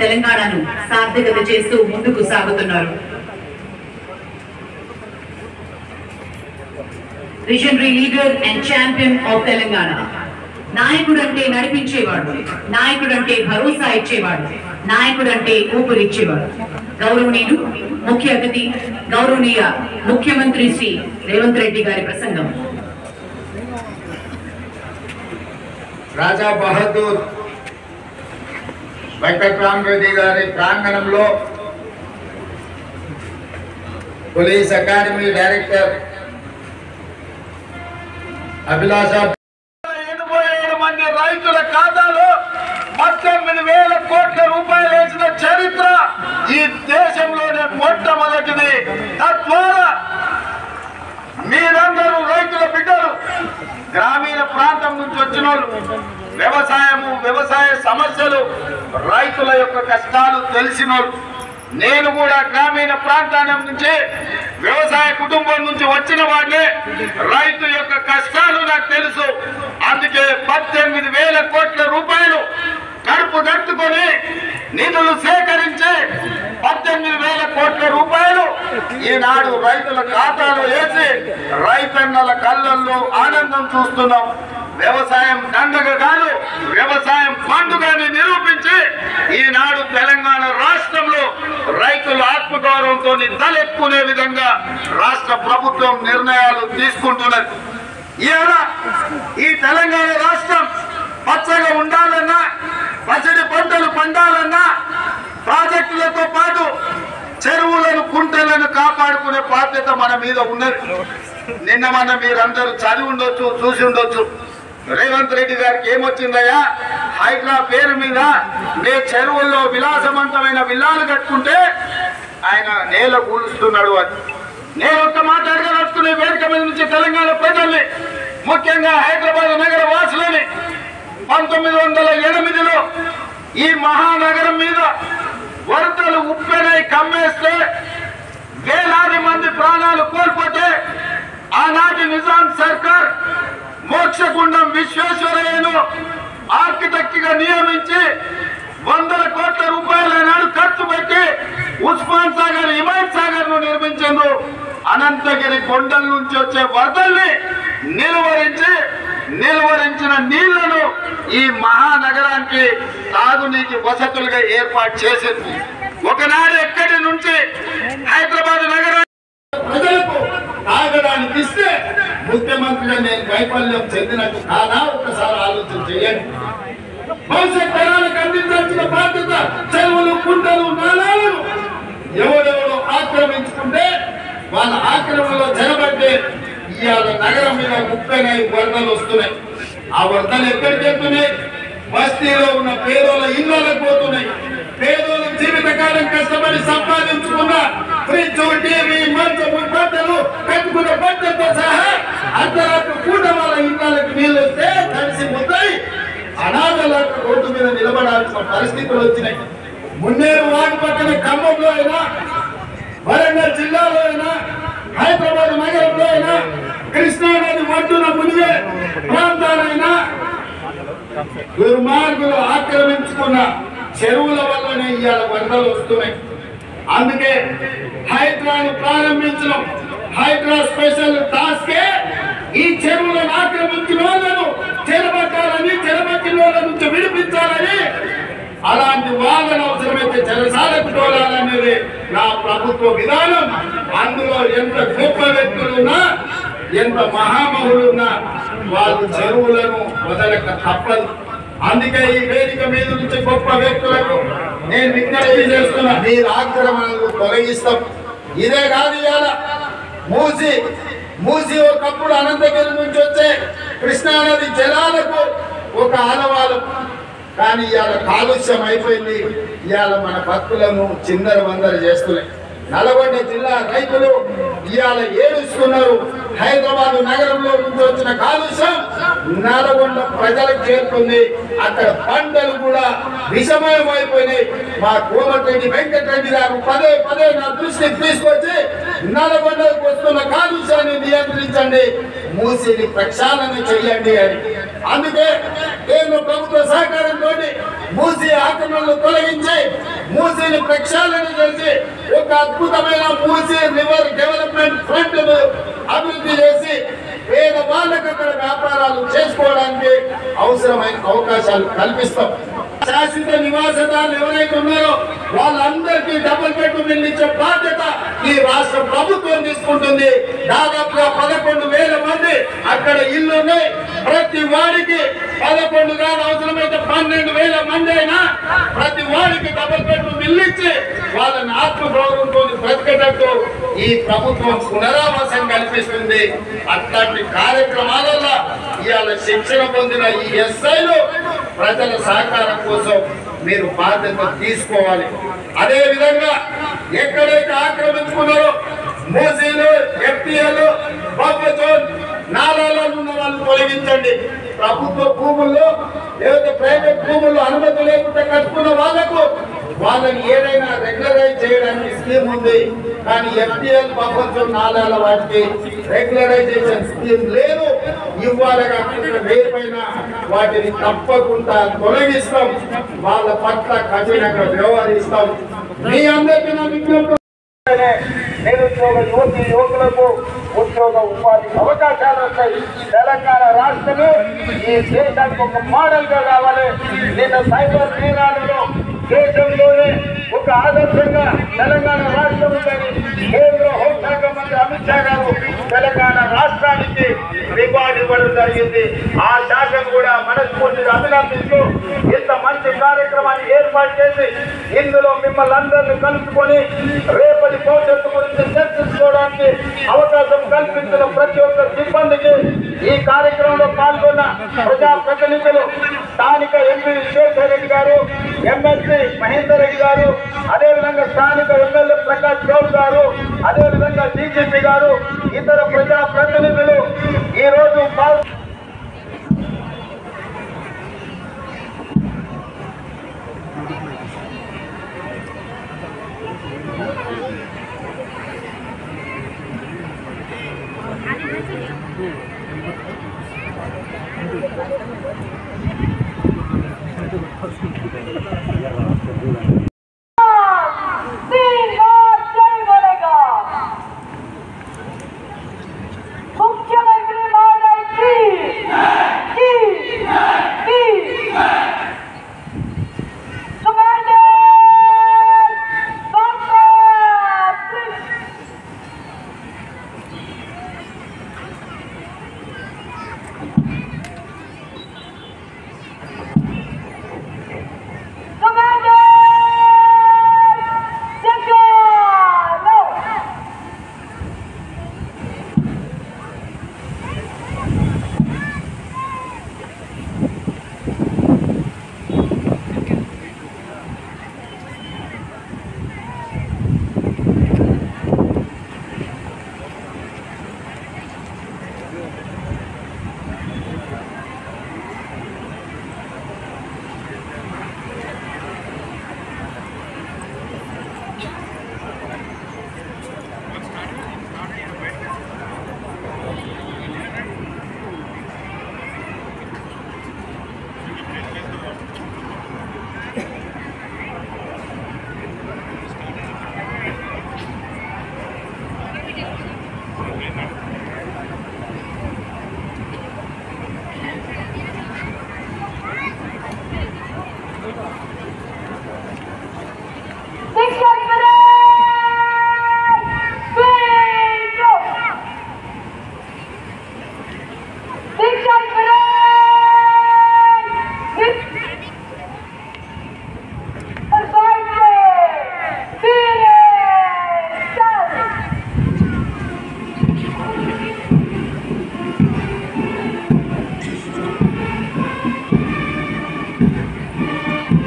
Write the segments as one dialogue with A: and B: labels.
A: తెలంగాణను సార్థకత చేస్తూ ముందుకు సాగుతున్నారు. Visionary leader and champion of Telangana. నాయకుడు అంటే నడిపించేవాడు, నాయకుడు అంటే భరోసా ఇచ్చేవాడు, నాయకుడు అంటే ఊపిరిచ్చేవాడు. గౌరవనీయులు ముఖ్య అతిథి గౌరవనీయ ముఖ్యమంత్రి శ్రీ రేవంత్ రెడ్డి గారి ప్రసంగం.
B: రాజా బహదూర్ వెంకట్రామరెడ్డి గారి ప్రాంగణంలో పోలీస్ అకాడమీ డైరెక్టర్ అభిలాష
C: 87 మంది రైతుల ఖాతాలో 18,000 కోట్ల రూపాయలు వేసిన చరిత్ర ఈ దేశంలోనే మొట్టమొదటిది. తద్వారా మీరందరూ రైతుల బిడ్డలు, గ్రామీణ ప్రాంతం నుంచి వచ్చిన వాళ్ళు, వ్యవసాయ సమస్యలు, రైతుల యొక్క కష్టాలు తెలిసిన వాళ్ళు. నేను కూడా గ్రామీణ ప్రాంతాల నుంచి వ్యవసాయ కుటుంబం నుంచి వచ్చిన వాడిని. రైతు యొక్క కష్టాలు నాకు తెలుసు. అందుకే 18,000 కోట్ల రూపాయలు కడుపు కట్టుకొని నిధులు సేకరించి 18,000 కోట్ల రూపాయలు ఈనాడు రైతుల ఖాతాలో వేసి రైతన్నల కళ్ళల్లో ఆనందం చూస్తున్నాం. వ్యవసాయం దండగ కాదు, వ్యవసాయం పండుగని నిరూపించి ఈనాడు తెలంగాణ రాష్ట్రంలో రైతుల ఆత్మగౌరవంతో తలెత్తుకునే విధంగా రాష్ట్ర ప్రభుత్వం నిర్ణయాలు తీసుకుంటున్నది. ఈ తెలంగాణ రాష్ట్రం పచ్చగా ఉండాలన్నా, పచ్చడి పంటలు పండాలన్నా ప్రాజెక్టులతో పాటు చెరువులను, కుంటలను కాపాడుకునే బాధ్యత మన మీద ఉన్నది. నిన్న మన మీరందరూ చదివి ఉండొచ్చు, చూసి ఉండొచ్చు. రేవంత్ రెడ్డి గారికి ఏమొచ్చిందయ్యా, హైడ్రా పేరు మీద నే చెరువుల్లో విలాసవంతమైన విల్లాలు కట్టుకుంటే ఆయన నేల కూలుస్తున్నాడు అని. నేను ఒక్క మాట అడగదలుచుకునే వేదిక మీద నుంచి తెలంగాణ ప్రజల్ని, ముఖ్యంగా హైదరాబాద్ నగర వాసులని, 1908లో ఈ మహానగరం మీద వరదలు ఉప్పెనై కమ్మేస్తే వేలాది మంది ప్రాణాలు కోల్పోతే ఆనాటి నిజాం సర్కార్ మోక్షగుండం విశ్వేశ్వరయ్యను ఆర్కిటెక్ట్ గా నియమించి 100 కోట్ల రూపాయల నాడు ఖర్చు పెట్టి ఉస్మాన్ సాగర్, హిమాయత్ సాగర్ ను నిర్మించారు. అనంతగిరి కొండల నుంచి వచ్చే వరదల్ని నిలువరించిన నీళ్లను ఈ మహానగరానికి తాగునీటి వసతులుగా ఏర్పాటు చేసింది. ఒకనాడు ఎక్కడి నుంచి హైదరాబాద్ నగరానికి ప్రజలకు తాగడానికి ఇస్తే ముఖ్యమంత్రిగా నేను వైఫల్యం చెందినట్టు కాదా? ఒకసారి ఆలోచన చేయండి. భవిష్యత్ తరాలకు అందించాల్సిన బాధ్యత చెరువులు, కుంటలు, నాలాలను ఎవరెవరో ఆక్రమించుకుంటే వాళ్ళ ఆక్రమణలో జరబట్టే ఇవాళ నగరం మీద 34 వరదలు వస్తున్నాయి. ఆ వరదలు ఎక్కడికి వెళ్తున్నాయి? బస్తీలో ఉన్న పేదోళ్ళ ఇళ్ళకు పోతున్నాయి. పేదోళ్ళ జీవితకాలం కష్టపడి సంపాదించుకున్న ఫ్రిడ్జ్, టీవీ, మంచము, బట్టలు, కట్టుకున్న బట్టలతో సహా అర్ధరాత్రి పూట వాళ్ళ ఇళ్ళకి నీళ్ళు వస్తే కలిసిపోతాయి. అనాథలకు రోడ్డు మీద నిలబడాల్సిన పరిస్థితులు వచ్చినాయి. మున్నేరు వాగు పక్కన ఖమ్మంలో అయినా, వరంగల్ జిల్లాలో అయినా, హైదరాబాద్ నగరంలో అయినా, కృష్ణానది ఒడ్డున మునిగే ప్రాంతాలైనా దుర్మార్గులు ఆక్రమించుకున్న చెరువుల వల్లనే ఇవాళ వరదలు వస్తున్నాయి. అందుకే హైడ్రాను ప్రారంభించడం, హైడ్రా స్పెషల్ టాస్కే ఈ చెరువులను ఆక్రమించిన వాళ్ళను చెరబట్టాలని, చెరబట్టిన వాళ్ళ నుంచి విడిపించాలని, అలాంటి వాళ్ళను అవసరమైతే చెరసాలకు తోలాలనేది నా ప్రభుత్వ విధానం. అందులో ఎంత గొప్ప వ్యక్తులున్నా, ఎంత మహామహులున్నా వాళ్ళు చెరువులను వదలక తప్పదు. అందుకే ఈ వేదిక మీద నుంచి గొప్ప వ్యక్తులకు నేను విజ్ఞప్తి చేస్తున్నా, మీరు ఆక్రమణలు తొలగిస్తాం. ఇదే కాదు, ఇవాళ మూసి ఒకప్పుడు అనంతగిరి నుంచి వచ్చే కృష్ణానది జలాలకు ఒక ఆనవాలు. కానీ ఇవాళ కాలుష్యం అయిపోయింది. ఇవాళ మన భక్తులను చిందర వందర చేస్తున్నాయి. నల్గొండ జిల్లా రైతులు ఇవాళ ఏడుస్తున్నారు. హైదరాబాద్ నగరంలో నుంచి వచ్చిన కాలుష్యం నల్గొండ ప్రజలకు చేరుతుంది. అక్కడ పంటలు కూడా విషమయం అయిపోయినాయి. మా కోమటిరెడ్డి వెంకటరెడ్డి గారు పదే నా దృష్టికి తీసుకొచ్చి నల్గొండకు వస్తున్న కాలుష్యాన్ని నియంత్రించండి, మూసిని ప్రక్షాళన చేయండి అని. అందుకే కేంద్ర ప్రభుత్వ సహకారంతో మూసి ఆక్రమణలు తొలగించి
B: మూసీని ప్రక్షాళన చేసి ఒక అద్భుతమైన మూసీ రివర్ డెవలప్మెంట్ ఫ్రంట్ అభివృద్ధి చేసి పేద వాళ్ళకు అక్కడ వ్యాపారాలు చేసుకోవడానికి అవసరమైన అవకాశాలు కల్పిస్తాం. శాశ్వత నివాసదారులు ఎవరైతే ఉన్నారో వాళ్ళందరికీ డబుల్ బెడ్రూమ్ ఇల్లు ఇచ్చే బాధ్యత ఈ రాష్ట్ర ప్రభుత్వం తీసుకుంటుంది. దాదాపుగా 11,000 మంది అక్కడ ఇల్లు ఉన్నాయి. ప్రతి వాడికి 11 కాదు, అవసరమైతే 12,000 మంది అయినా ప్రతి వాడికి డబుల్ బెడ్రూమ్ ఇల్లు ఇచ్చి వాళ్ళని ఆత్మగౌరవంతో బ్రతికేటట్టు ఈ ప్రభుత్వం పునరావాసం కల్పిస్తుంది. అట్లాంటి కార్యక్రమాలలో ఇవాళ శిక్షణ పొందిన ఈ ఎస్ఐలు ప్రజల సహకారం కోసం మీరు బాధ్యత తీసుకోవాలి. అదే విధంగా ఎక్కడైతే ఆక్రమించుకున్నారో మూసీలు, ఎఫ్టీఎలు, బఫర్ జోన్, నాలాలలో ఉన్న వాళ్ళు తొలగించండి. ప్రభుత్వ భూముల్లో లేదా ప్రైవేట్ భూముల్లో అనుమతి లేకుండా కట్టుకున్న వాళ్ళని ఏదైనా రెగ్యులరైజ్ చేయడానికి స్కీమ్ ఉంది. కానీ ఎఫ్టీఎల్, బఫర్ జోన్, నాలాల వాటికి రెగ్యులరైజేషన్ స్కీమ్ లేదు. ఇవ్వాలి కాకుండా రేపైనా వాటిని తప్పకుండా తొలగిస్తాం. వాళ్ళ పట్ల కఠినంగా వ్యవహరిస్తాం. మీ అందరికీ నా విజ్ఞప్తి,
C: నిరుద్యోగ యువకులకు ఉద్యోగ ఉపాధి అవకాశాలు వస్తాయి. తెలంగాణ రాష్ట్రమే ఈ దేశానికి ఒక మోడల్ గా కావాలి. నిన్న సైబర్ నేరాలలో దేశంలోనే ఒక ఆదర్శంగా తెలంగాణ రాష్ట్రం ఉందని కేంద్ర హోంశాఖ మంత్రి అమిత్ షా గారు తెలంగాణ రాష్ట్రానికి రివార్డు ఇవ్వడం జరిగింది. ఆ శాఖను కూడా మనస్ఫూర్తిగా అభినందిస్తూ ఇంత మంచి కార్యక్రమాన్ని ఏర్పాటు చేసి ఇందులో మిమ్మల్ని అందరినీ కలుపుకొని రేపటి భవిష్యత్తు గురించి చర్చించుకోవడానికి అవకాశం కల్పించిన ప్రతి ఒక్క సిబ్బందికి, ఈ కార్యక్రమంలో పాల్గొన్న ప్రజాప్రతినిధులు, స్థానిక ఎంపీ విశ్వేశ్వర రెడ్డి గారు, ఎమ్మెల్సీ మహేందర్ రెడ్డి గారు, అదేవిధంగా స్థానిక ఎమ్మెల్యే ప్రకాష్ గౌడ్ గారు, అదేవిధంగా డీజీపీ గారు, ఇతర ప్రజాప్రతినిధులు ఈ రోజు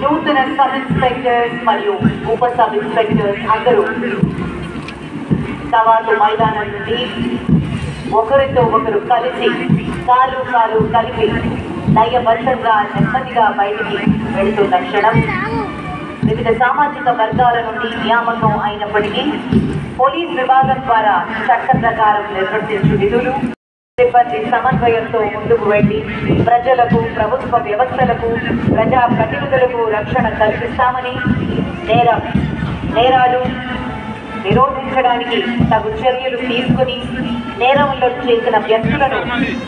A: నూతన సబ్ ఇన్స్పెక్టర్స్ మరియు ఉప సబ్ ఇన్స్పెక్టర్స్ అందరూ సవాలు మైదానం నుండి ఒకరితో ఒకరు కలిసి కాలు కలిపి లయబద్ధంగా నెమ్మదిగా బయటికి వెళుతున్న క్షణం వివిధ సామాజిక వర్గాల నుండి నియామకం అయినప్పటికీ పోలీస్ విభాగం ద్వారా చట్ట ప్రకారం నిర్వర్తించు విధులు సిబ్బంది సమన్వయంతో ముందుకు వెళ్లి ప్రజలకు, ప్రభుత్వ వ్యవస్థలకు, ప్రజాప్రతినిధులకు రక్షణ కల్పిస్తామని
D: నేరాలు నిరోధించడానికి తగు చర్యలు తీసుకుని నేరంలో చేసిన వ్యక్తులను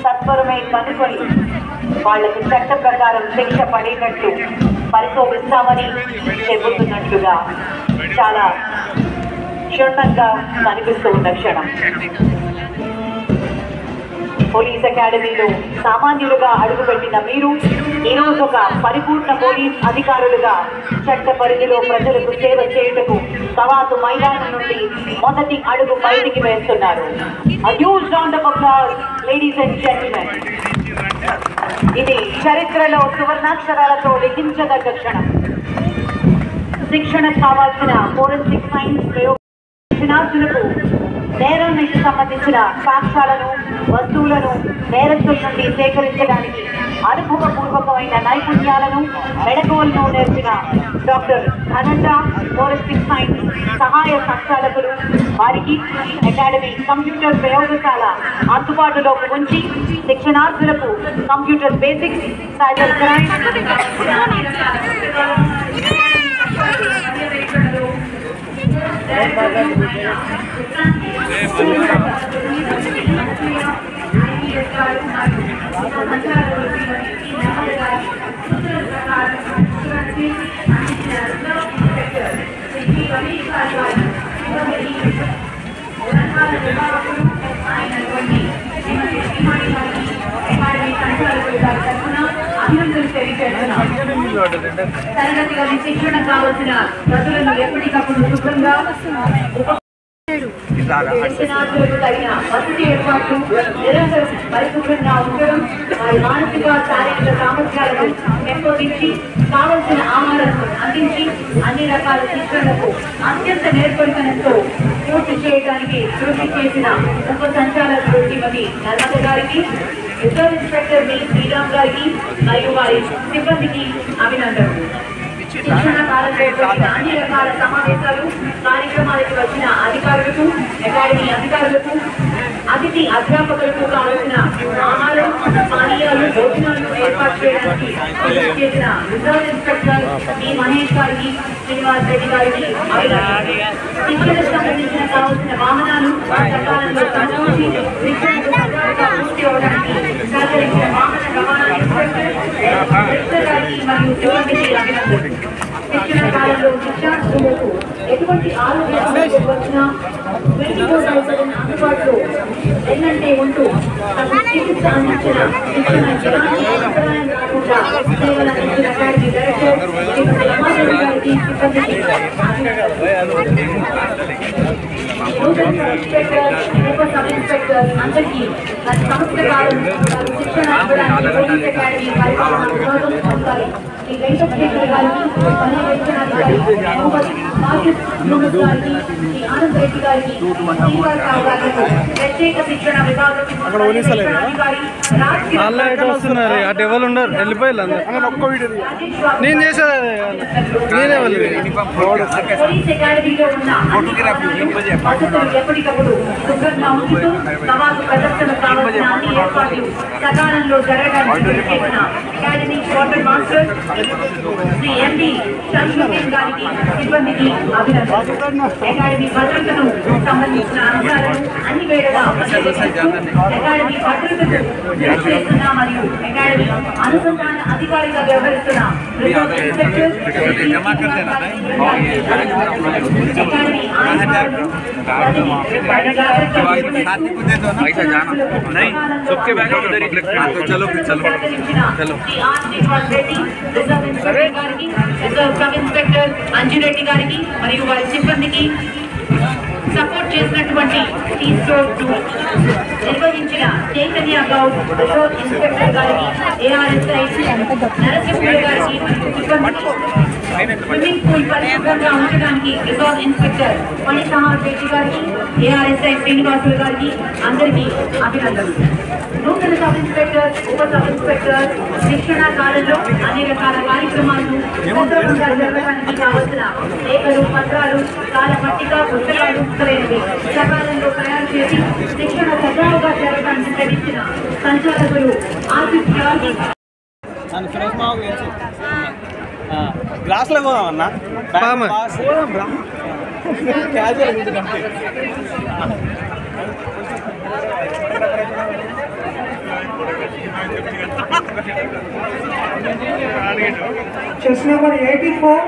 D: సత్వరమే కనుకొని వాళ్లకు చట్ట ప్రకారం శిక్ష పడేటట్లు పరిశోధిస్తామని చెబుతున్నట్లుగా చాలా క్షుణ్ణంగా కనిపిస్తూ ఉన్న క్షణం. పోలీస్ అకాడమీలో సామాన్యులుగా అడుగుపెట్టిన మీరు ఈరోజు ఒక పరిపూర్ణ పోలీస్ అధికారులుగా చట్ట పరిధిలో ప్రజలకు సేవ చేయుటకు కవాతు మైదానం నుండి మొదటి అడుగు బయటికి వేస్తున్నారు. A huge round of applause, ladies and gentlemen. ఇది చరిత్రలో సువర్ణాక్షరాలతో లిఖించదగ్గ క్షణం. శిక్షణ కావాల్సిన ఫోరెన్సిక్ సైన్స్ ప్రయోజనార్థులకు నేరానికి సంబంధించిన సాక్ష్యాలను వస్తువులను నేరస్తుల నుండి సేకరించడానికి అనుభవపూర్వకమైన నైపుణ్యాలను మెళకువలను నేర్పిన డాక్టర్ ధనంజ ఫోరెన్సిక్ సైన్స్ సహాయ సంచాలకులు వారికి అకాడమీ కంప్యూటర్ ప్రయోగశాల అందుబాటులోకి ఉంచి శిక్షణార్థులకు కంప్యూటర్ బేసిక్స్, సైబర్ క్రైమ్,
A: తరగతి గది శిక్షణ కావలసిన గదులను ఎప్పటికప్పుడు శుభ్రంగా శిక్షణార్థులకు తగిన వసతి ఏర్పాట్లు నిరంతరం పరిశుభ్రంగా ఉండడం, వారి మానసిక శారీరక సామర్థ్యాలను పెంపొందించి కావలసిన ఆహారాలను అందించి అన్ని రకాల శిక్షణలకు అత్యంత నేర్పరితనంతో పూర్తి చేయడానికి కృషి చేసిన ఉప సంచాలకులు శ్రీమతి నర్మద గారికి, రిజర్వ్ ఇన్స్పెక్టర్ బి శ్రీరామ్ గారికి మరియు వారి సిబ్బందికి అభినందనలు. శిక్షణ కాలంలో అన్ని రకాల సమావేశాలు కార్యక్రమాలకు వచ్చిన అధికారులకు, అకాడమీ అధికారులకు, అతిథి అధ్యాపకులకు కావలసిన ఆహారం, పానీయాలు, భోజనాలను ఏర్పాటు చేయడానికి కృషి చేసిన రిజర్వ్ ఇన్స్పెక్టర్ బి మహేష్ గారికి, శ్రీనివాస్ రెడ్డి గారికి అభినందనలు. శిక్షణకు సంబంధించిన కావలసిన వాహనాలు సకాలంలో సమకూర్చి శిక్షణకు సజావుగా పూర్తి అవడానికి సహకరించిన వాహన రవాణా ఇన్స్పెక్టర్ గారికి మరియు సిబ్బందికి అభినందనలు. శిక్షణ కాలంలో శిక్షార్థులకు ఎటువంటి ఆరోగ్య సమస్యలు వచ్చినా 24/7 అందుబాటులో ఎన్నంటే ఉంటూ తమ చికిత్స అందించిన శిక్షణ ఎలాంటి అంతరాయం రాకుండా సేవలు అందించిన అకాడమీ డైరెక్టర్ శ్రీమతి గారికి, సిబ్బందికి ఇన్స్పెక్టర్, ఉప సబ్ ఇన్స్పెక్టర్ అందరికీ గత సంవత్సర కాలం శిక్షణ ఇవ్వడానికి పోలీస్ అకాడమీ పరిపాలన విభాగం అధికారి శ్రీ వెంకటేశ్వర గారికి, పర్యవేక్షణాధికారి మహమ్మద్ గారికి, శ్రీ ఆనంద్ రెడ్డి గారికి, శ్రీనివాసరావు గారికి, ప్రత్యేక శిక్షణ విభాగం అధికారి పోలీస్ అకాడమీలో ఉన్న ఎప్పటికప్పుడు శుభ్రంగా ఉంచుతూ సవాలు ప్రదర్శన కావాల్సిన అన్ని ఏర్పాట్లు సకాలంలో జరగడానికి చేసిన అకాడమీ క్వార్టర్ మాస్టర్ శ్రీ ఎండి షర్మిన్ గారికి, సిబ్బందికి అభినందనలు. అకాడమీ భద్రతను సంబంధించిన అంశాలను అన్ని వేళగా అకాడమీ భద్రతకు కృషి చేస్తున్న మరియు అకాడమీ అనుసంధాన అధికారిగా వ్యవహరిస్తున్న reserve inspector academy sub inspector Anji Reddy గారికి మరియు వారి సిబ్బందికి సపోర్ట్ చేసినటువంటి టీ స్టోర్ నిర్వహించిన చైతన్య గౌడ్ రిజర్వ్ ఇన్స్పెక్టర్ గారికి, ఏఆర్ఎస్ఐ నరసింహుడు గారికి, సిబ్బందికి స్విమ్మింగ్ పూల్ పరిశుభ్రంగా ఉంచడానికి రిజర్వ్ ఇన్స్పెక్టర్ మణిసహార్ రెడ్డి గారికి, ఏఆర్ఎస్ఐ శ్రీనివాసులు గారికి అందరికీ అభినందనలు. నూతన సబ్ ఇన్స్పెక్టర్, ఉప సబ్ ఇన్స్పెక్టర్ శిక్షణ కాలంలో అన్ని రకాల కార్యక్రమాలను సక్రమంగా జరగడానికి కావలసిన లేఖలు, పత్రాలు, కాల పట్టిక, పుస్తకాలు మొదలైనవి సకాలంలో తయారు చేసి శిక్షణ సజావుగా జరగడానికి శ్రమించిన సంచాలకులు ఆసిఫ్
E: గ్లాస్లో పోదామన్నా
F: Chess number 84.